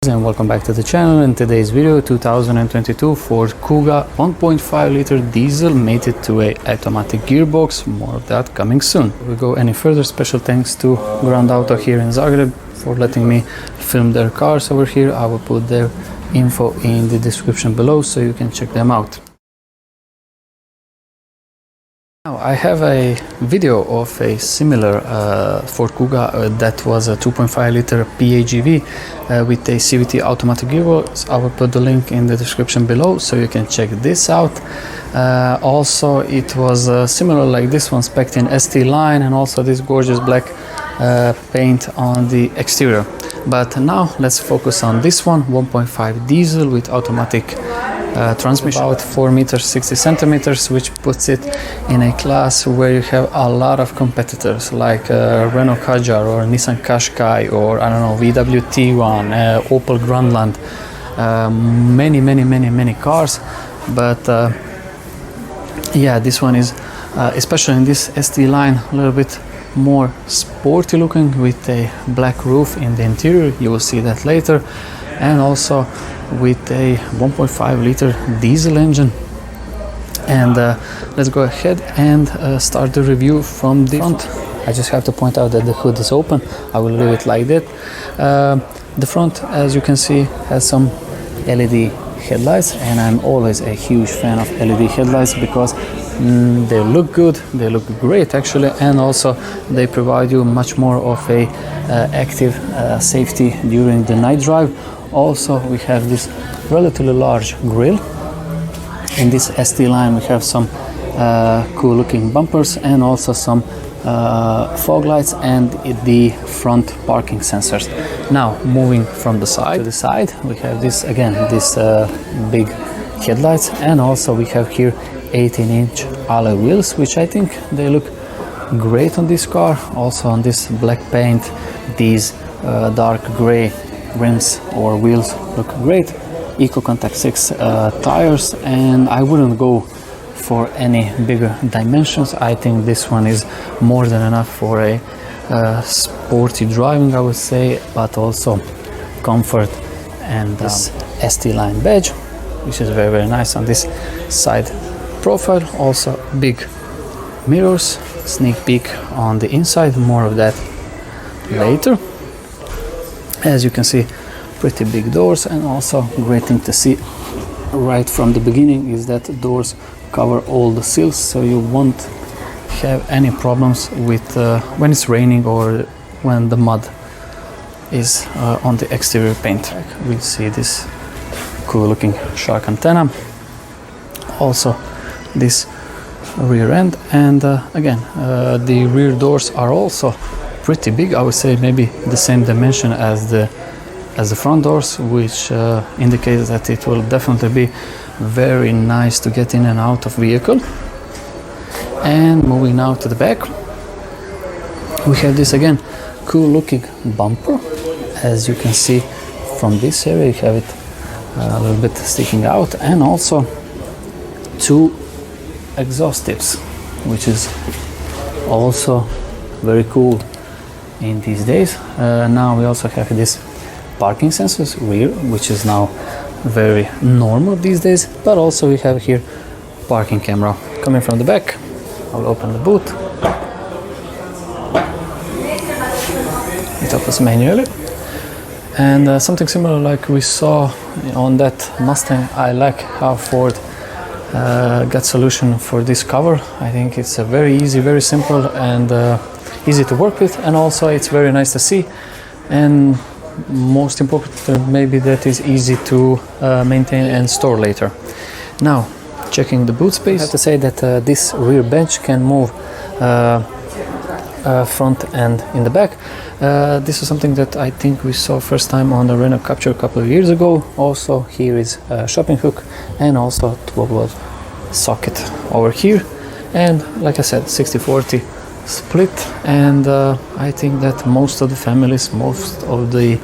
And welcome back to the channel. In today's video, 2022 Ford Kuga 1.5 liter diesel mated to a automatic gearbox. More of that coming soon. Before we go any further, special thanks to Grand Auto here in Zagreb for letting me film their cars over here. I will put their info in the description below so you can check them out. Now, I have a video of a similar Ford Kuga that was a 2.5 liter PHEV with a CVT automatic gearbox. I will put the link in the description below so you can check this out. Also, it was similar like this one, spec'd in ST line, and also this gorgeous black paint on the exterior. But now let's focus on this one, 1.5 diesel with automatic transmission, about 4 meters 60 centimeters, which puts it in a class where you have a lot of competitors like Renault Kadjar or Nissan Qashqai, or I don't know, VW Tiguan, Opel Grandland, many cars. But yeah, this one is especially in this ST line a little bit more sporty looking with a black roof in the interior. You will see that later. And also with a 1.5 liter diesel engine. And let's go ahead and start the review from the front. I just have to point out that the hood is open. I will leave it like that. The front, as you can see, has some LED headlights, and I'm always a huge fan of LED headlights because they look good, they look great actually, and also they provide you much more of a active safety during the night drive. Also, we have this relatively large grille. In this ST line we have some cool looking bumpers and also some fog lights and the front parking sensors. Now, moving from the side to the side, we have this again, this big headlights, and also we have here 18-inch alloy wheels, which I think they look great on this car. Also on this black paint, these dark gray rims or wheels look great. Eco Contact 6 tires, and I wouldn't go for any bigger dimensions. I think this one is more than enough for a sporty driving, I would say, but also comfort. And this ST line badge, which is very nice on this side profile. Also big mirrors, sneak peek on the inside, more of that later. As you can see, pretty big doors, and also great thing to see right from the beginning is that doors cover all the seals, so you won't have any problems with when it's raining or when the mud is on the exterior paint. We'll see this cool looking shark antenna, also this rear end, and again the rear doors are also pretty big. I would say maybe the same dimension as the front doors, which indicates that it will definitely be very nice to get in and out of vehicle. And moving now to the back, we have this again cool looking bumper. As you can see from this area, you have it a little bit sticking out, and also two exhaust tips, which is also very cool in these days. Now we also have this parking sensors rear, which is now very normal these days, but also we have here parking camera coming from the back. I'll open the boot. It opens manually, and something similar like we saw on that Mustang. I like how Ford got solution for this cover. I think it's a very easy, very simple, and easy to work with, and also it's very nice to see, and most important maybe that is easy to maintain and store later. Now, checking the boot space, I have to say that this rear bench can move front and in the back. This is something that I think we saw first time on the Renault Capture a couple of years ago. Also here is a shopping hook and also 12-volt socket over here, and like I said, 60-40 split. And I think that most of the families, most of the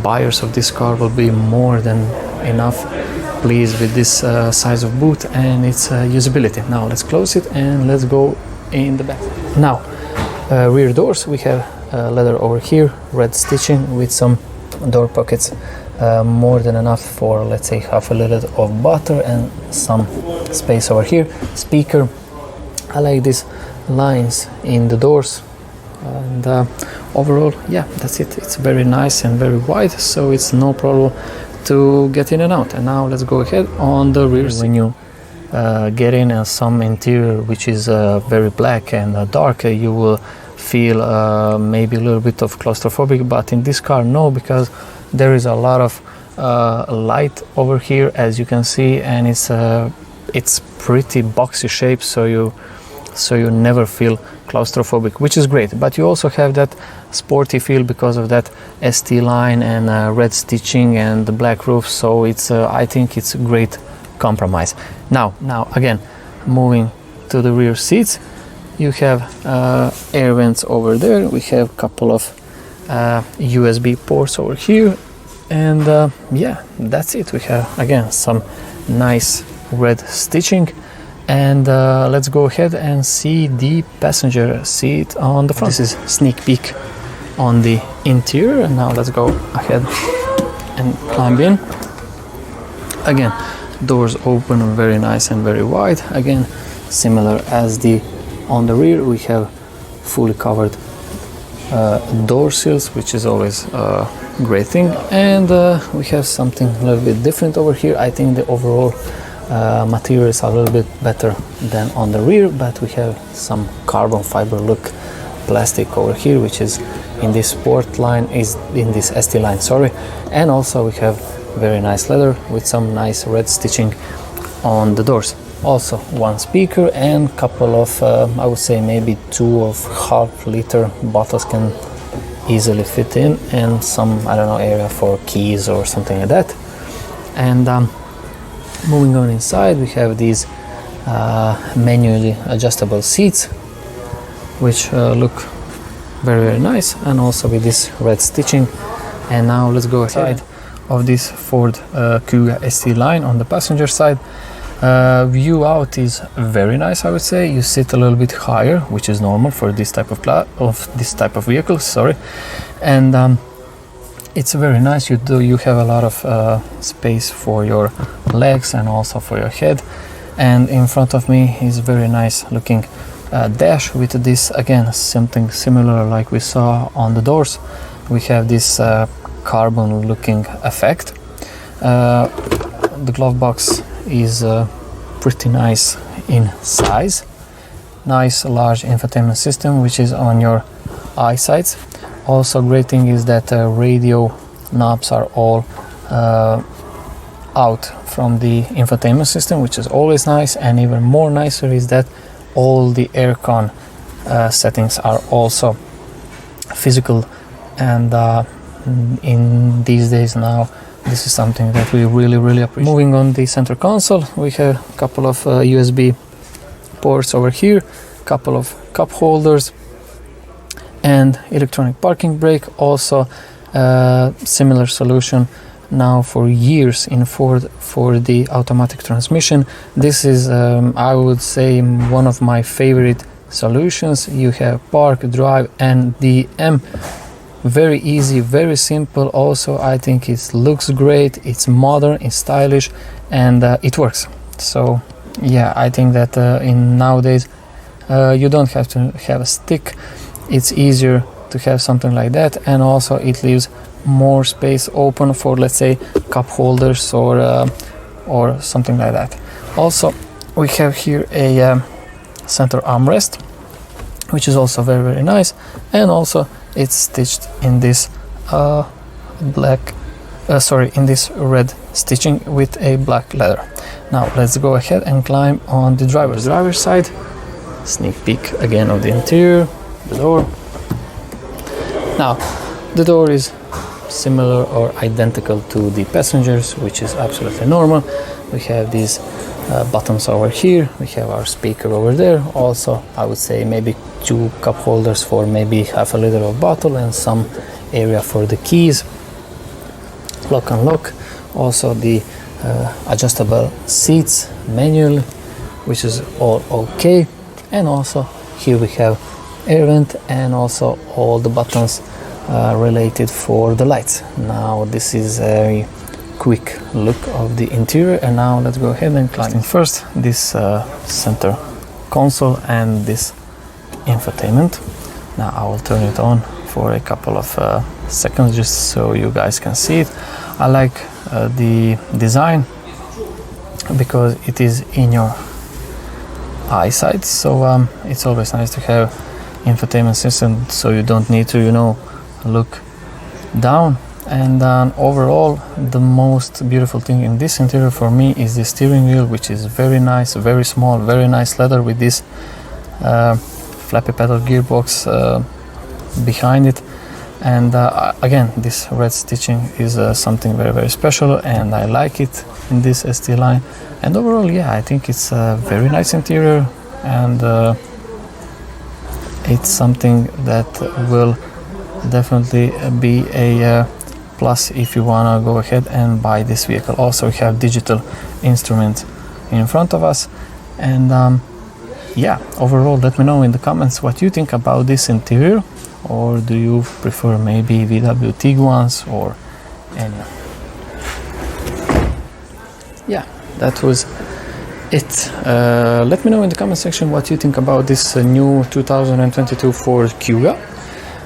buyers of this car will be more than enough pleased with this size of boot and its usability. Now let's close it and let's go in the back. Now rear doors, we have leather over here, red stitching with some door pockets more than enough for, let's say, half a liter of butter, and some space over here. Speaker, I like these lines in the doors, and overall, yeah, that's it. It's very nice and very wide, so it's no problem to get in and out. And now let's go ahead on the rear seat. When you get in some interior which is very black and dark, you will feel maybe a little bit of claustrophobic, but in this car no, because there is a lot of light over here, as you can see, and it's pretty boxy shape, so you never feel claustrophobic, which is great. But you also have that sporty feel because of that ST line and red stitching and the black roof, so it's I think it's a great compromise. Now again, moving to the rear seats, you have air vents over there. We have a couple of USB ports over here, and yeah, that's it. We have again some nice red stitching, and let's go ahead and see the passenger seat on the front. This is sneak peek on the interior, and now let's go ahead and climb in. Again, doors open very nice and very wide. Again, similar as the on the rear, we have fully covered door sills, which is always a great thing. And we have something a little bit different over here. I think the overall materials are a little bit better than on the rear, but we have some carbon fiber look plastic over here, which is in this sport line, is in this ST line, sorry. And also we have very nice leather with some nice red stitching on the doors. Also one speaker and couple of I would say maybe 2.5 liter bottles can easily fit in, and some, I don't know, area for keys or something like that. And moving on inside, we have these manually adjustable seats, which look very nice, and also with this red stitching. And now let's go ahead of this Ford Kuga ST line on the passenger side. View out is very nice, I would say. You sit a little bit higher, which is normal for this type of vehicle, sorry. And it's very nice. You have a lot of space for your legs and also for your head. And in front of me is very nice looking dash with this, again, something similar like we saw on the doors. We have this carbon looking effect. The glove box is pretty nice in size. Nice large infotainment system, which is on your eyesight. Also great thing is that radio knobs are all out from the infotainment system, which is always nice. And even more nicer is that all the aircon settings are also physical, and in these days now this is something that we really appreciate. Moving on the center console, we have a couple of USB ports over here, couple of cup holders, and electronic parking brake. Also similar solution now for years in Ford for the automatic transmission. This is I would say one of my favorite solutions. You have park, drive, and the M. Very easy, very simple. Also, I think it looks great, it's modern, it's stylish, and it works. So yeah, I think that in nowadays you don't have to have a stick. It's easier to have something like that, and also it leaves more space open for, let's say, cup holders or something like that. Also, we have here a center armrest, which is also very nice, and also it's stitched in this in this red stitching with a black leather. Now let's go ahead and climb on the driver's side. Sneak peek again of the interior, the door. Now the door is similar or identical to the passengers, which is absolutely normal. We have these buttons over here, we have our speaker over there. Also, I would say maybe 2 cup holders for maybe half a liter of bottle, and some area for the keys. Lock and lock. Also the adjustable seats manual, which is all okay. And also here we have air vent, and also all the buttons related for the lights. Now this is a quick look of the interior, and now let's go ahead and climb in. First, this center console and this infotainment. Now I will turn it on for a couple of seconds just so you guys can see it. I like the design because it is in your eyesight, so it's always nice to have infotainment system so you don't need to, you know, look down. And overall, the most beautiful thing in this interior for me is the steering wheel, which is very nice, very small, very nice leather with this flappy pedal gearbox behind it. And again, this red stitching is something very, very special, and I like it in this ST line. And overall, yeah, I think it's a very nice interior, and it's something that will definitely be a plus if you wanna go ahead and buy this vehicle. Also, we have digital instruments in front of us, and yeah, overall, let me know in the comments what you think about this interior, or do you prefer maybe VW Tiguan's or any? Yeah, that was it. Let me know in the comment section what you think about this new 2022 Ford Kuga.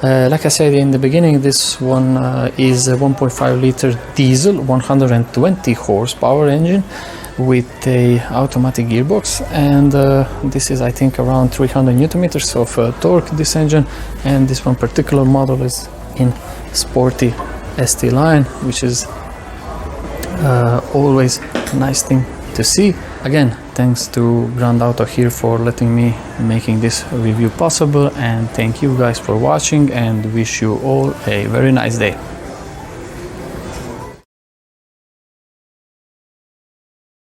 Like I said in the beginning, this one is a 1.5 liter diesel, 120 horsepower engine with a automatic gearbox, and this is, I think, around 300 newton meters of torque, this engine. And this one particular model is in sporty ST line, which is always a nice thing to see. Again, thanks to Grand Auto here for letting me making this review possible, and thank you guys for watching, and wish you all a very nice day.